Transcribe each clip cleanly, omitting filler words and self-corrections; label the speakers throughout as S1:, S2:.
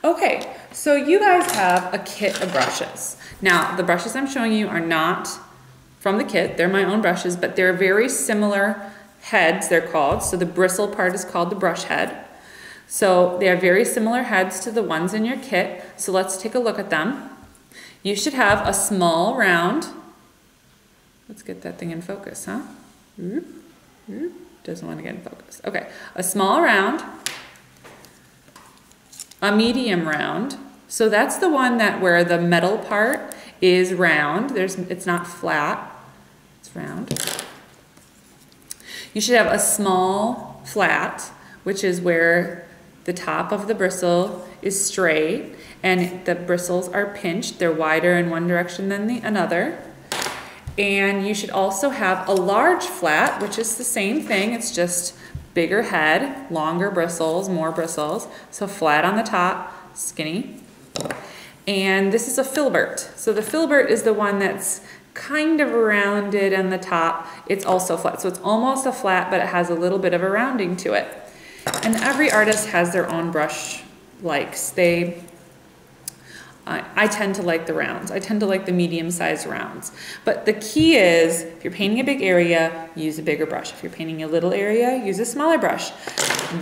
S1: Okay, so you guys have a kit of brushes. Now, the brushes I'm showing you are not from the kit. They're my own brushes, but they're very similar heads, they're called. So the bristle part is called the brush head. So they are very similar heads to the ones in your kit. So let's take a look at them. You should have a small round. Let's get that thing in focus, huh? Doesn't want to get in focus. Okay, a small round, a medium round. So that's the one that where the metal part is round. It's not flat, it's round. You should have a small flat, which is where the top of the bristle is straight and the bristles are pinched. They're wider in one direction than the another. And you should also have a large flat, which is the same thing. It's just bigger head, longer bristles, more bristles. So flat on the top, skinny. And this is a filbert. So the filbert is the one that's kind of rounded on the top. It's also flat. So it's almost a flat, but it has a little bit of a rounding to it. And every artist has their own brush likes. I tend to like the rounds. I tend to like the medium-sized rounds. But the key is, if you're painting a big area, use a bigger brush. If you're painting a little area, use a smaller brush.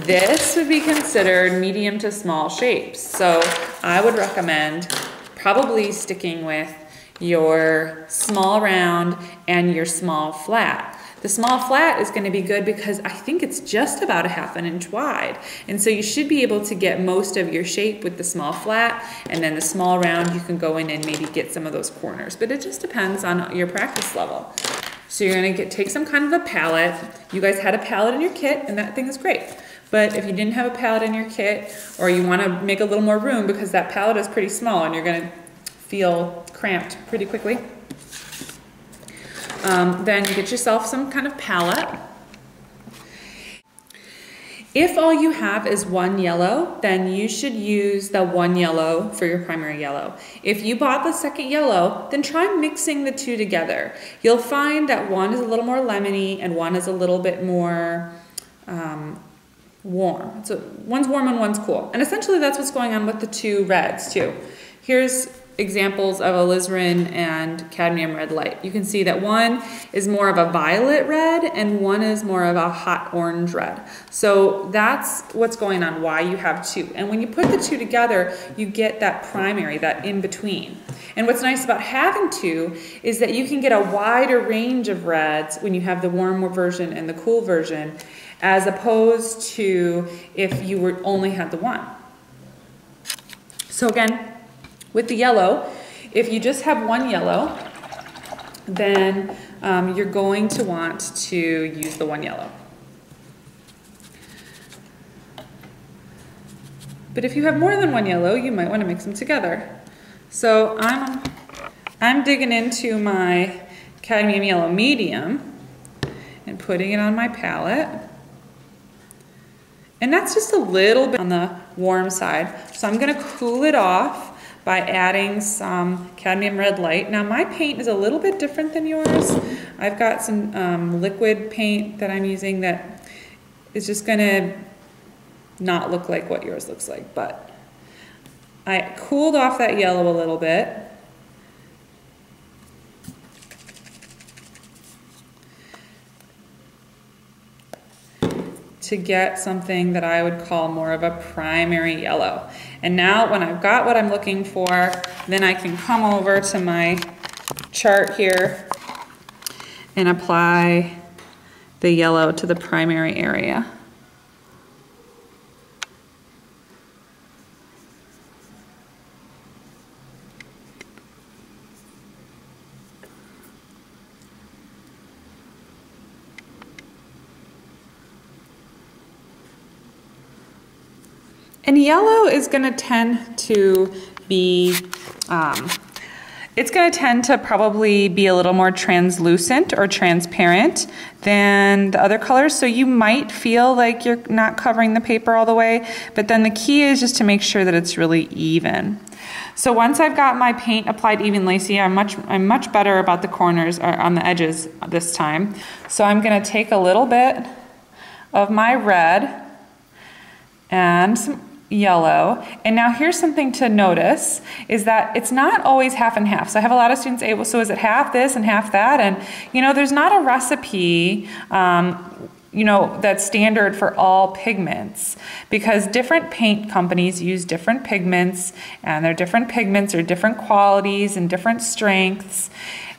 S1: This would be considered medium to small shapes. So I would recommend probably sticking with your small round and your small flat. The small flat is going to be good because I think it's just about a ½ inch wide. And so you should be able to get most of your shape with the small flat, and then the small round you can go in and maybe get some of those corners. But it just depends on your practice level. So you're going to take some kind of a palette. You guys had a palette in your kit and that thing is great. But if you didn't have a palette in your kit, or you want to make a little more room because that palette is pretty small and you're going to feel cramped pretty quickly, then get yourself some kind of palette. If all you have is one yellow, then you should use the one yellow for your primary yellow. If you bought the second yellow, then try mixing the two together. You'll find that one is a little more lemony and one is a little bit more warm. So one's warm and one's cool. And essentially that's what's going on with the two reds too. Here's examples of alizarin and cadmium red light. You can see that one is more of a violet red and one is more of a hot orange red. So that's what's going on, why you have two. And when you put the two together, you get that primary, that in between. And what's nice about having two is that you can get a wider range of reds when you have the warm version and the cool version, as opposed to if you only had the one. So again, with the yellow, if you just have one yellow, then you're going to want to use the one yellow. But if you have more than one yellow, you might want to mix them together. So I'm digging into my cadmium yellow medium and putting it on my palette. And that's just a little bit on the warm side. So I'm going to cool it off by adding some cadmium red light. Now my paint is a little bit different than yours. I've got some liquid paint that I'm using that is just gonna not look like what yours looks like, but I cooled off that yellow a little bit. To get something that I would call more of a primary yellow. And now when I've got what I'm looking for, then I can come over to my chart here and apply the yellow to the primary area. And yellow is going to tend to be, it's going to tend to probably be a little more translucent or transparent than the other colors. So you might feel like you're not covering the paper all the way, but then the key is just to make sure that it's really even. So once I've got my paint applied evenly, see I'm much better about the corners or on the edges this time. So I'm going to take a little bit of my red and yellow. And now here's something to notice, is that it's not always half and half. So I have a lot of students say, well, so is it half this and half that? And you know, there's not a recipe you know, that's standard for all pigments, because different paint companies use different pigments, and their different pigments are different qualities and different strengths.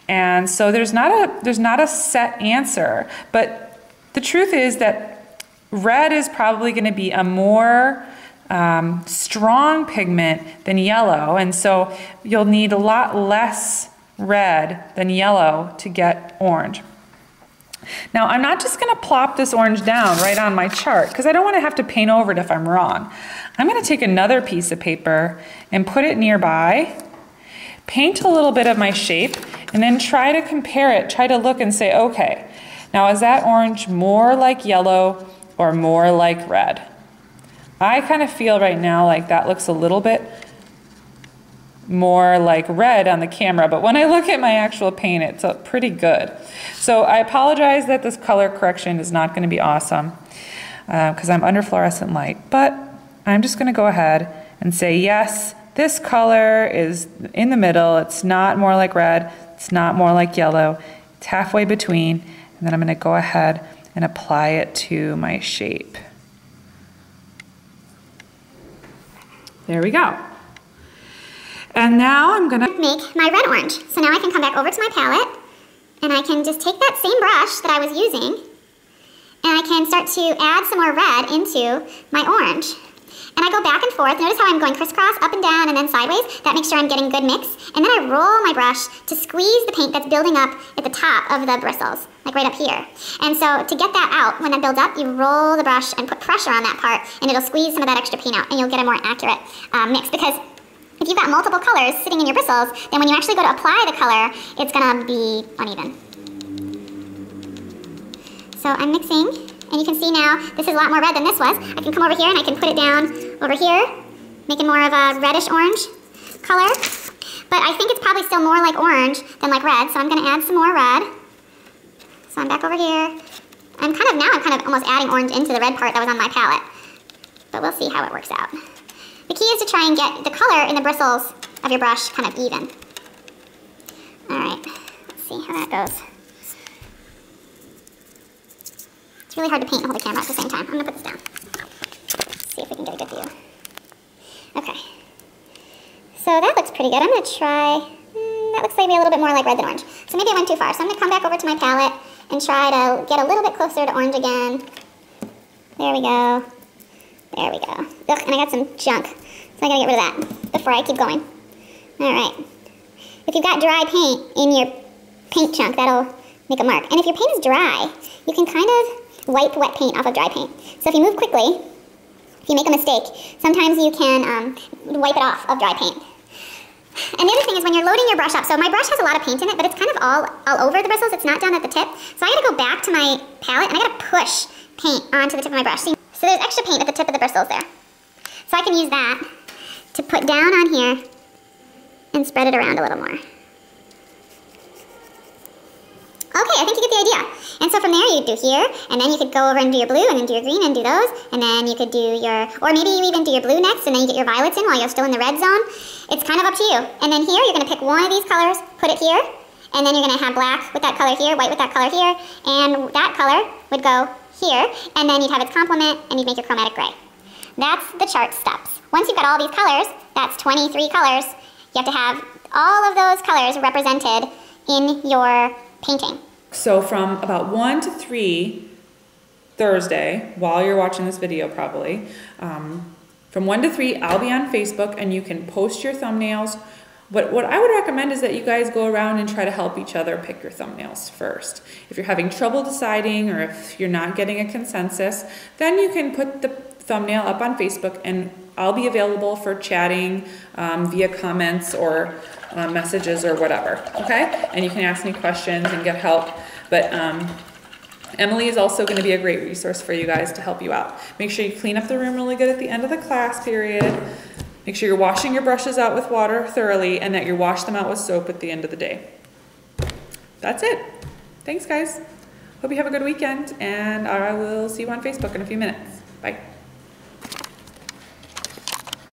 S1: And so there's not a set answer, but the truth is that red is probably going to be a more strong pigment than yellow, and so you'll need a lot less red than yellow to get orange. Now, I'm not just going to plop this orange down right on my chart, because I don't want to have to paint over it if I'm wrong. I'm going to take another piece of paper and put it nearby, paint a little bit of my shape, and then try to compare it, try to look and say, okay, now is that orange more like yellow or more like red? I kind of feel right now like that looks a little bit more like red on the camera, but when I look at my actual paint, it's pretty good. So I apologize that this color correction is not going to be awesome because I'm under fluorescent light, but I'm just going to go ahead and say, yes, this color is in the middle. It's not more like red. It's not more like yellow. It's halfway between, and then I'm going to go ahead and apply it to my shape. There we go. And now I'm gonna
S2: make my red orange. So now I can come back over to my palette, and I can just take that same brush that I was using, and I can start to add some more red into my orange. And I go back and forth. Notice how I'm going crisscross, up and down, and then sideways. That makes sure I'm getting good mix. And then I roll my brush to squeeze the paint that's building up at the top of the bristles, like right up here. And so to get that out, when that builds up, you roll the brush and put pressure on that part, and it'll squeeze some of that extra paint out, and you'll get a more accurate mix. Because if you've got multiple colors sitting in your bristles, then when you actually go to apply the color, it's gonna be uneven. So I'm mixing, and you can see now this is a lot more red than this was. I can come over here and I can put it down over here, making more of a reddish orange color. But I think it's probably still more like orange than like red, so I'm gonna add some more red. So I'm back over here. I'm kind of almost adding orange into the red part that was on my palette. But we'll see how it works out. The key is to try and get the color in the bristles of your brush kind of even. All right, let's see how that goes. It's really hard to paint and hold the camera at the same time. I'm gonna put this down. Let's see if we can get a good view. Okay, so that looks pretty good. I'm gonna try, that looks like maybe a little bit more like red than orange. So maybe I went too far. So I'm gonna come back over to my palette and try to get a little bit closer to orange again. There we go. There we go. Ugh, and I got some junk, so I gotta get rid of that before I keep going. All right. If you've got dry paint in your paint chunk, that'll make a mark. And if your paint is dry, you can kind of wipe wet paint off of dry paint. So if you move quickly, if you make a mistake, sometimes you can wipe it off of dry paint. And the other thing is when you're loading your brush up, so my brush has a lot of paint in it, but it's kind of all over the bristles. It's not down at the tip. So I gotta go back to my palette and I gotta push paint onto the tip of my brush. So there's extra paint at the tip of the bristles there. So I can use that to put down on here and spread it around a little more. Okay, I think you get the idea. And so from there you do here, and then you could go over and do your blue, and then do your green, and do those, and then you could do your, or maybe you even do your blue next, and then you get your violets in while you're still in the red zone. It's kind of up to you. And then here, you're gonna pick one of these colors, put it here, and then you're gonna have black with that color here, white with that color here, and that color would go here, and then you'd have its complement, and you'd make your chromatic gray. That's the chart steps. Once you've got all these colors, that's 23 colors, you have to have all of those colors represented in your painting.
S1: So from about 1 to 3 Thursday, while you're watching this video probably, from 1 to 3, I'll be on Facebook, and you can post your thumbnails. But what I would recommend is that you guys go around and try to help each other pick your thumbnails first. If you're having trouble deciding, or if you're not getting a consensus, then you can put the thumbnail up on Facebook, and I'll be available for chatting via comments or messages or whatever, okay? And you can ask me questions and get help. But Emily is also going to be a great resource for you guys to help you out. Make sure you clean up the room really good at the end of the class period. Make sure you're washing your brushes out with water thoroughly, and that you wash them out with soap at the end of the day. That's it. Thanks, guys. Hope you have a good weekend, and I will see you on Facebook in a few minutes. Bye.